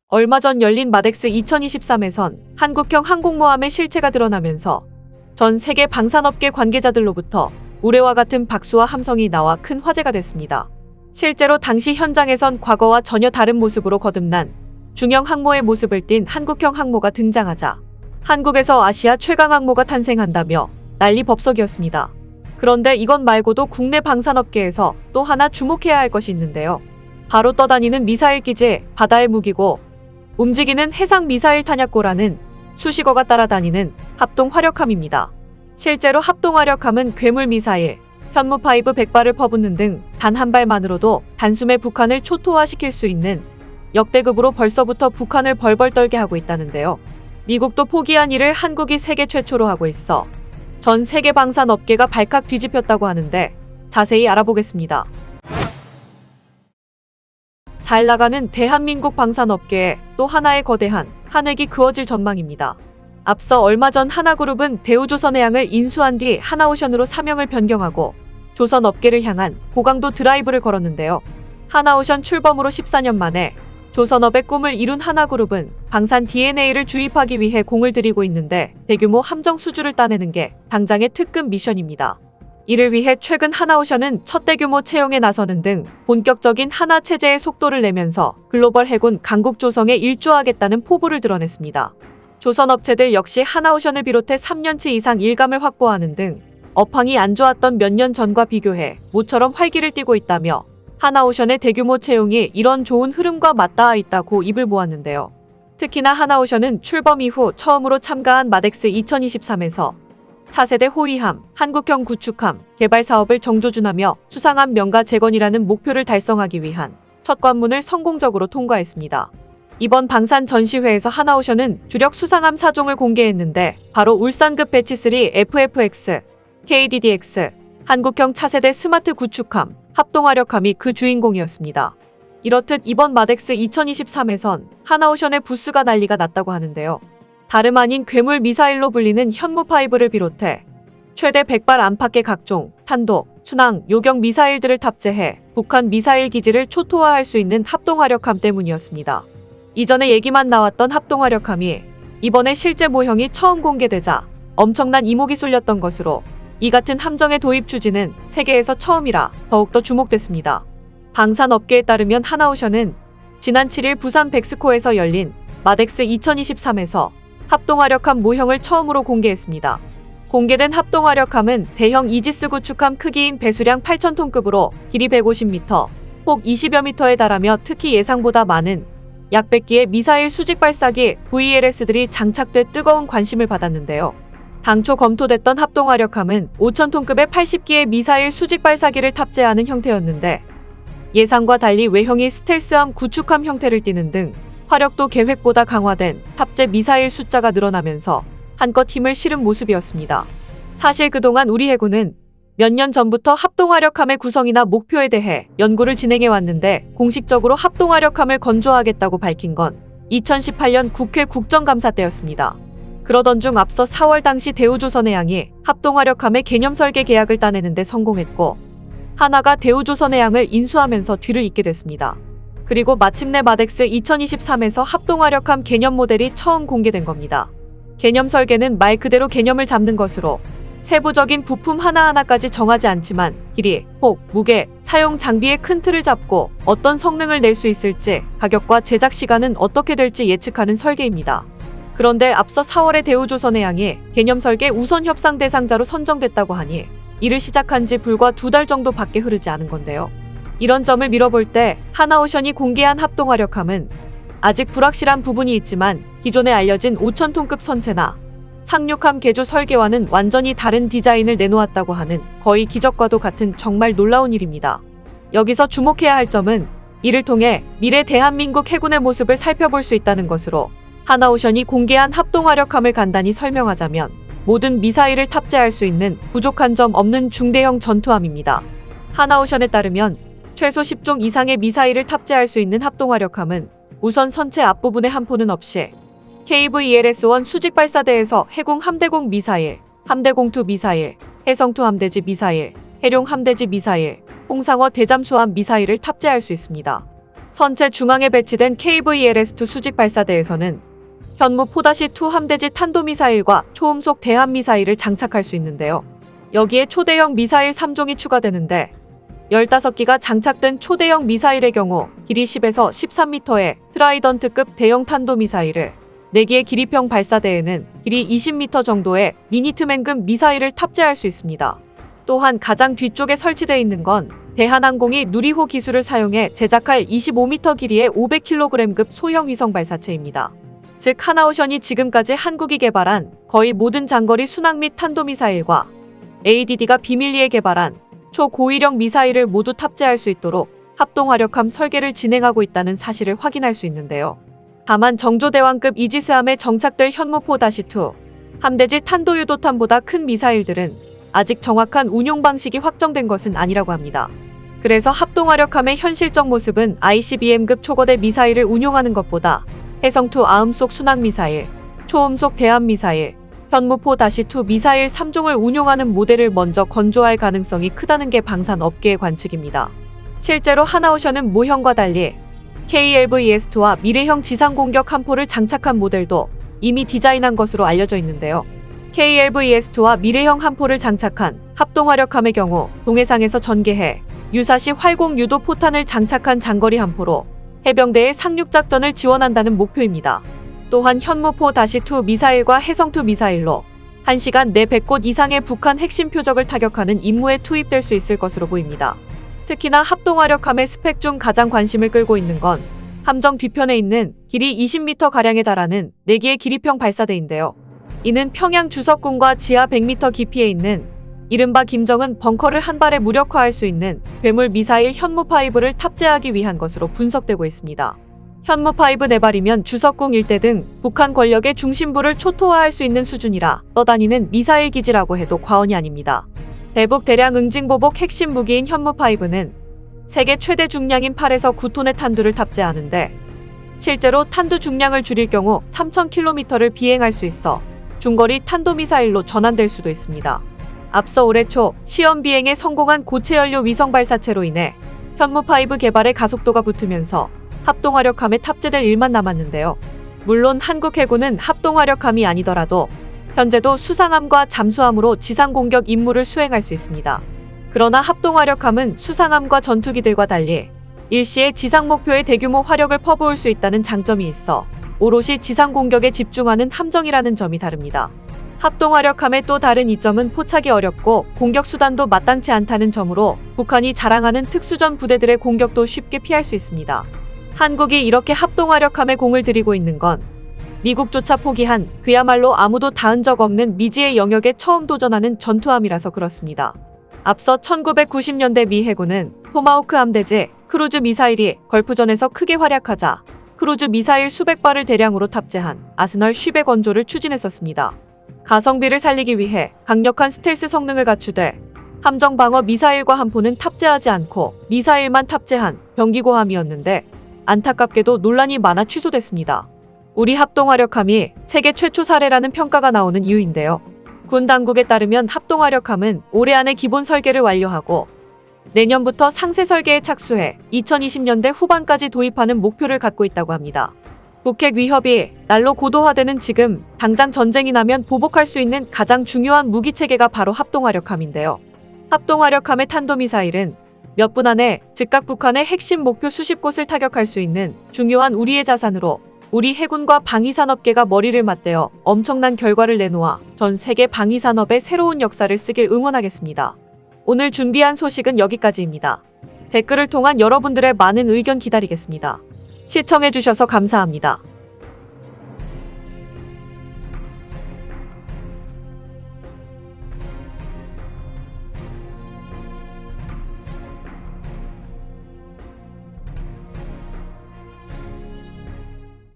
얼마 전 열린 마덱스 2023에선 한국형 항공모함의 실체가 드러나면서 전 세계 방산업계 관계자들로부터 우레와 같은 박수와 함성이 나와 큰 화제가 됐습니다. 실제로 당시 현장에선 과거와 전혀 다른 모습으로 거듭난 중형 항모의 모습을 띤 한국형 항모가 등장하자 한국에서 아시아 최강 항모가 탄생한다며 난리법석이었습니다. 그런데 이것 말고도 국내 방산업계에서 또 하나 주목해야 할 것이 있는데요. 바로 떠다니는 미사일 기지, 바다의 무기고 움직이는 해상 미사일 탄약고라는 수식어가 따라다니는 합동 화력함입니다. 실제로 합동 화력함은 괴물 미사일, 현무 파이브 100발을 퍼붓는 등 단 한 발만으로도 단숨에 북한을 초토화시킬 수 있는 역대급으로 벌써부터 북한을 벌벌 떨게 하고 있다는데요. 미국도 포기한 일을 한국이 세계 최초로 하고 있어 전 세계 방산 업계가 발칵 뒤집혔다고 하는데 자세히 알아보겠습니다. 잘 나가는 대한민국 방산업계에 또 하나의 거대한 한획이 그어질 전망입니다. 앞서 얼마 전 하나그룹은 대우조선해양을 인수한 뒤 하나오션으로 사명을 변경하고 조선업계를 향한 고강도 드라이브를 걸었는데요. 하나오션 출범으로 14년 만에 조선업의 꿈을 이룬 하나그룹은 방산 DNA를 주입하기 위해 공을 들이고 있는데 대규모 함정 수주를 따내는 게 당장의 특급 미션입니다. 이를 위해 최근 하나오션은 첫 대규모 채용에 나서는 등 본격적인 하나 체제의 속도를 내면서 글로벌 해군 강국 조성에 일조하겠다는 포부를 드러냈습니다. 조선업체들 역시 하나오션을 비롯해 3년치 이상 일감을 확보하는 등 업황이 안 좋았던 몇 년 전과 비교해 모처럼 활기를 띠고 있다며 하나오션의 대규모 채용이 이런 좋은 흐름과 맞닿아 있다고 입을 모았는데요. 특히나 하나오션은 출범 이후 처음으로 참가한 마덱스 2023에서 차세대 호위함, 한국형 구축함 개발 사업을 정조준하며 수상한 명가 재건이라는 목표를 달성하기 위한 첫 관문을 성공적으로 통과했습니다. 이번 방산 전시회에서 하나오션은 주력 수상함 4종을 공개했는데 바로 울산급 배치3 FFX, KDDX, 한국형 차세대 스마트 구축함, 합동화력함이 그 주인공이었습니다. 이렇듯 이번 마덱스 2023에선 하나오션의 부스가 난리가 났다고 하는데요. 다름 아닌 괴물 미사일로 불리는 현무5를 비롯해 최대 100발 안팎의 각종 탄도, 순항, 요격 미사일들을 탑재해 북한 미사일 기지를 초토화할 수 있는 합동화력함 때문이었습니다. 이전에 얘기만 나왔던 합동화력함이 이번에 실제 모형이 처음 공개되자 엄청난 이목이 쏠렸던 것으로 이 같은 함정의 도입 추진은 세계에서 처음이라 더욱더 주목됐습니다. 방산업계에 따르면 하나오션은 지난 7일 부산 백스코에서 열린 마덱스 2023에서 합동화력함 모형을 처음으로 공개했습니다. 공개된 합동화력함은 대형 이지스 구축함 크기인 배수량 8,000톤급으로 길이 150m, 폭 20여 미터에 달하며 특히 예상보다 많은 약 100기의 미사일 수직 발사기 VLS들이 장착돼 뜨거운 관심을 받았는데요. 당초 검토됐던 합동화력함은 5,000톤급의 80기의 미사일 수직 발사기를 탑재하는 형태였는데 예상과 달리 외형이 스텔스함 구축함 형태를 띠는 등 화력도 계획보다 강화된 탑재 미사일 숫자가 늘어나면서 한껏 힘을 실은 모습이었습니다. 사실 그동안 우리 해군은 몇 년 전부터 합동화력함의 구성이나 목표에 대해 연구를 진행해 왔는데 공식적으로 합동화력함을 건조하겠다고 밝힌 건 2018년 국회 국정감사 때였습니다. 그러던 중 앞서 4월 당시 대우조선해양이 합동화력함의 개념 설계 계약을 따내는데 성공했고 하나가 대우조선해양을 인수하면서 뒤를 잇게 됐습니다. 그리고 마침내 마덱스 2023에서 합동화력함 개념 모델이 처음 공개된 겁니다. 개념 설계는 말 그대로 개념을 잡는 것으로 세부적인 부품 하나하나까지 정하지 않지만 길이, 폭, 무게, 사용 장비의 큰 틀을 잡고 어떤 성능을 낼 수 있을지, 가격과 제작 시간은 어떻게 될지 예측하는 설계입니다. 그런데 앞서 4월에 대우조선해양이 개념 설계 우선 협상 대상자로 선정됐다고 하니 이를 시작한 지 불과 2달 정도밖에 흐르지 않은 건데요. 이런 점을 미뤄볼 때 하나오션이 공개한 합동화력함은 아직 불확실한 부분이 있지만 기존에 알려진 5,000톤급 선체나 상륙함 개조 설계와는 완전히 다른 디자인을 내놓았다고 하는 거의 기적과도 같은 정말 놀라운 일입니다. 여기서 주목해야 할 점은 이를 통해 미래 대한민국 해군의 모습을 살펴볼 수 있다는 것으로 하나오션이 공개한 합동화력함을 간단히 설명하자면 모든 미사일을 탑재할 수 있는 부족한 점 없는 중대형 전투함입니다. 하나오션에 따르면 최소 10종 이상의 미사일을 탑재할 수 있는 합동화력함은 우선 선체 앞부분에 한 포는 없이 KVLS-1 수직 발사대에서 해군 함대공 미사일, 함대공투 미사일, 해성투 함대지 미사일, 해룡 함대지 미사일, 홍상어 대잠수함 미사일을 탑재할 수 있습니다. 선체 중앙에 배치된 KVLS-2 수직 발사대에서는 현무 4-2 함대지 탄도미사일과 초음속 대함미사일을 장착할 수 있는데요. 여기에 초대형 미사일 3종이 추가되는데 15기가 장착된 초대형 미사일의 경우 길이 10에서 13m의 트라이던트급 대형 탄도미사일을 4기의 기립형 발사대에는 길이 20m 정도의 미니트맨급 미사일을 탑재할 수 있습니다. 또한 가장 뒤쪽에 설치되어 있는 건 대한항공이 누리호 기술을 사용해 제작할 25m 길이의 500kg급 소형 위성 발사체입니다. 즉 하나오션이 지금까지 한국이 개발한 거의 모든 장거리 순항 및 탄도미사일과 ADD가 비밀리에 개발한 초고위력 미사일을 모두 탑재할 수 있도록 합동화력함 설계를 진행하고 있다는 사실을 확인할 수 있는데요. 다만 정조대왕급 이지스함에 정착될 현무 4-2 함대지 탄도유도탄보다 큰 미사일들은 아직 정확한 운용 방식이 확정된 것은 아니라고 합니다. 그래서 합동화력함의 현실적 모습은 ICBM급 초거대 미사일을 운용하는 것보다 해성2 아음속 순항미사일, 초음속 대함미사일, 현무 4-2 미사일 3종을 운용하는 모델을 먼저 건조할 가능성이 크다는 게 방산업계의 관측입니다. 실제로 하나오션은 모형과 달리 KLVS-2와 미래형 지상공격 함포를 장착한 모델도 이미 디자인한 것으로 알려져 있는데요. KLVS-2와 미래형 함포를 장착한 합동화력함의 경우 동해상에서 전개해 유사시 활공 유도 포탄을 장착한 장거리 함포로 해병대의 상륙작전을 지원한다는 목표입니다. 또한 현무 4-2 미사일과 해성2 미사일로 1시간 내 100곳 이상의 북한 핵심 표적을 타격하는 임무에 투입될 수 있을 것으로 보입니다. 특히나 합동화력함의 스펙 중 가장 관심을 끌고 있는 건 함정 뒤편에 있는 길이 20m가량에 달하는 4기의 기립형 발사대인데요. 이는 평양 주석군과 지하 100m 깊이에 있는 이른바 김정은 벙커를 한 발에 무력화할 수 있는 괴물 미사일 현무5를 탑재하기 위한 것으로 분석되고 있습니다. 현무5 4발이면 주석궁 일대 등 북한 권력의 중심부를 초토화할 수 있는 수준이라 떠다니는 미사일 기지라고 해도 과언이 아닙니다. 대북 대량 응징보복 핵심 무기인 현무5는 세계 최대 중량인 8에서 9톤의 탄두를 탑재하는데 실제로 탄두 중량을 줄일 경우 3000km를 비행할 수 있어 중거리 탄도미사일로 전환될 수도 있습니다. 앞서 올해 초 시험 비행에 성공한 고체연료 위성 발사체로 인해 현무5 개발에 가속도가 붙으면서 합동화력함에 탑재될 일만 남았는데요. 물론 한국 해군은 합동화력함이 아니더라도 현재도 수상함과 잠수함으로 지상공격 임무를 수행할 수 있습니다. 그러나 합동화력함은 수상함과 전투기들과 달리 일시에 지상 목표에 대규모 화력을 퍼부을 수 있다는 장점이 있어 오롯이 지상공격에 집중하는 함정이라는 점이 다릅니다. 합동화력함의 또 다른 이점은 포착이 어렵고 공격수단도 마땅치 않다는 점으로 북한이 자랑하는 특수전 부대들의 공격도 쉽게 피할 수 있습니다. 한국이 이렇게 합동화력함에 공을 들이고 있는 건 미국조차 포기한 그야말로 아무도 닿은 적 없는 미지의 영역에 처음 도전하는 전투함이라서 그렇습니다. 앞서 1990년대 미 해군은 토마호크 함대지 크루즈 미사일이 걸프전에서 크게 활약하자 크루즈 미사일 수백 발을 대량으로 탑재한 아스널 쉬백 원조를 추진했었습니다. 가성비를 살리기 위해 강력한 스텔스 성능을 갖추되 함정 방어 미사일과 함포는 탑재하지 않고 미사일만 탑재한 병기고함이었는데 안타깝게도 논란이 많아 취소됐습니다. 우리 합동화력함이 세계 최초 사례라는 평가가 나오는 이유인데요. 군 당국에 따르면 합동화력함은 올해 안에 기본 설계를 완료하고 내년부터 상세 설계에 착수해 2020년대 후반까지 도입하는 목표를 갖고 있다고 합니다. 북핵 위협이 날로 고도화되는 지금 당장 전쟁이 나면 보복할 수 있는 가장 중요한 무기체계가 바로 합동화력함인데요. 합동화력함의 탄도미사일은 몇 분 안에 즉각 북한의 핵심 목표 수십 곳을 타격할 수 있는 중요한 우리의 자산으로 우리 해군과 방위산업계가 머리를 맞대어 엄청난 결과를 내놓아 전 세계 방위산업의 새로운 역사를 쓰길 응원하겠습니다. 오늘 준비한 소식은 여기까지입니다. 댓글을 통한 여러분들의 많은 의견 기다리겠습니다. 시청해주셔서 감사합니다.